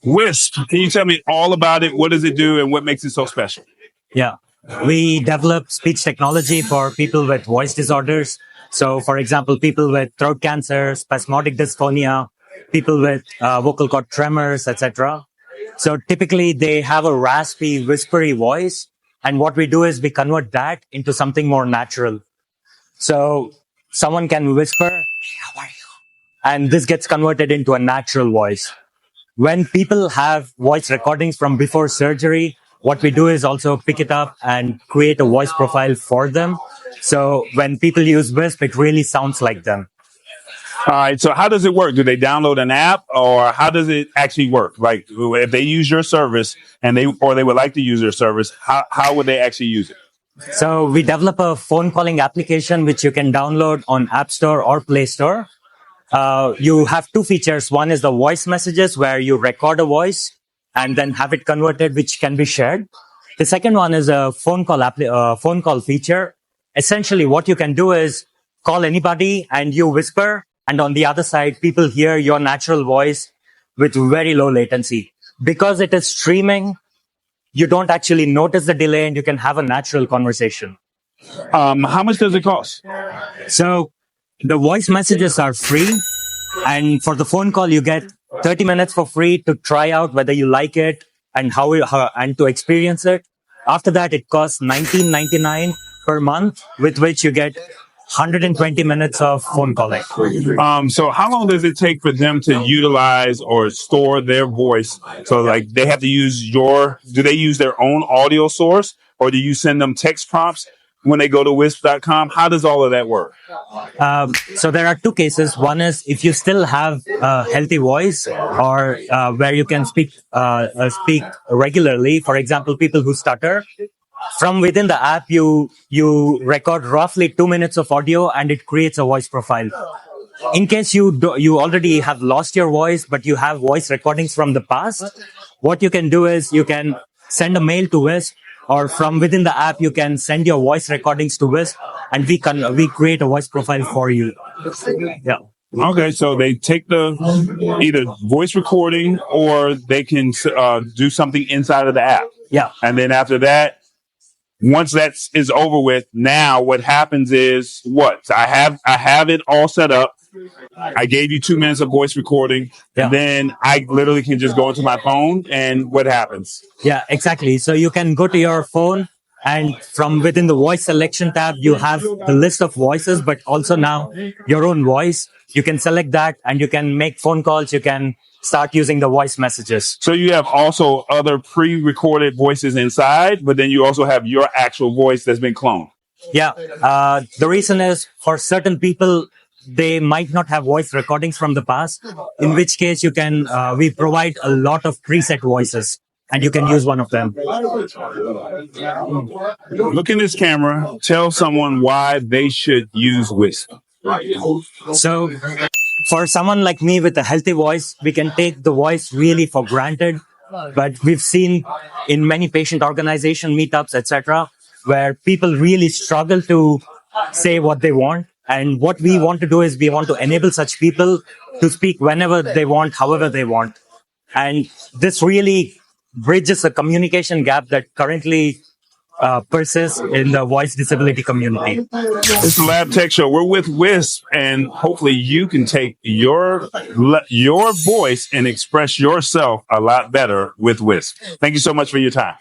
Whisp, can you tell me all about it? What does it do and what makes it so special? Yeah. We develop speech technology for people with voice disorders. So, for example, people with throat cancer, spasmodic dysphonia, people with vocal cord tremors, etc. So typically they have a raspy, whispery voice. And what we do is we convert that into something more natural. So someone can whisper, "Hey, how are you?" And this gets converted into a natural voice. When people have voice recordings from before surgery, what we do is also pick it up and create a voice profile for them. So when people use Whisp, it really sounds like them. All right. So how does it work? Do they download an app or how does it actually work? Like if they use your service and they would like to use your service, how would they actually use it? So we develop a phone calling application, which you can download on App Store or Play Store. You have two features. One is the voice messages where you record a voice and then have it converted, which can be shared. The second one is a phone call feature. Essentially, what you can do is call anybody and you whisper, and on the other side, people hear your natural voice with very low latency. Because it is streaming, you don't actually notice the delay and you can have a natural conversation. How much does it cost? So the voice messages are free. And for the phone call, you get 30 minutes for free to try out whether you like it and and to experience it. After that, it costs $19.99 per month, with which you get 120 minutes of phone calling. So how long does it take for them to utilize or store their voice? So like they have to use do they use their own audio source or do you send them text prompts when they go to Whisp.com? How does all of that work? So there are two cases. One is if you still have a healthy voice or where you can speak regularly. For example, people who stutter. From within the app, you record roughly 2 minutes of audio and it creates a voice profile. In case you already have lost your voice, but you have voice recordings from the past, what you can do is you can send a mail to Whisp, or from within the app, you can send your voice recordings to Whisp and we create a voice profile for you. Yeah. Okay, so they take the either voice recording or they can do something inside of the app. Yeah. And then after that, once that is over with, now what happens is what? I have it all set up. I gave you 2 minutes of voice recording. Yeah. Then I literally can just go into my phone and what happens? Yeah, exactly. So you can go to your phone and from within the voice selection tab, you have the list of voices, but also now your own voice. You can select that and you can make phone calls. You can start using the voice messages. So you have also other pre-recorded voices inside, but then you also have your actual voice that's been cloned. Yeah. The reason is for certain people, they might not have voice recordings from the past, in which case we provide a lot of preset voices and you can use one of them. Look in this camera. Tell someone why they should use Whisp. So for someone like me with a healthy voice, we can take the voice really for granted. But we've seen in many patient organization meetups, etc., where people really struggle to say what they want. And what we want to do is we want to enable such people to speak whenever they want, however they want. And this really bridges a communication gap that currently persists in the voice disability community. This is the Lab Tech Show. We're with Whisp, and hopefully you can take your voice and express yourself a lot better with Whisp. Thank you so much for your time.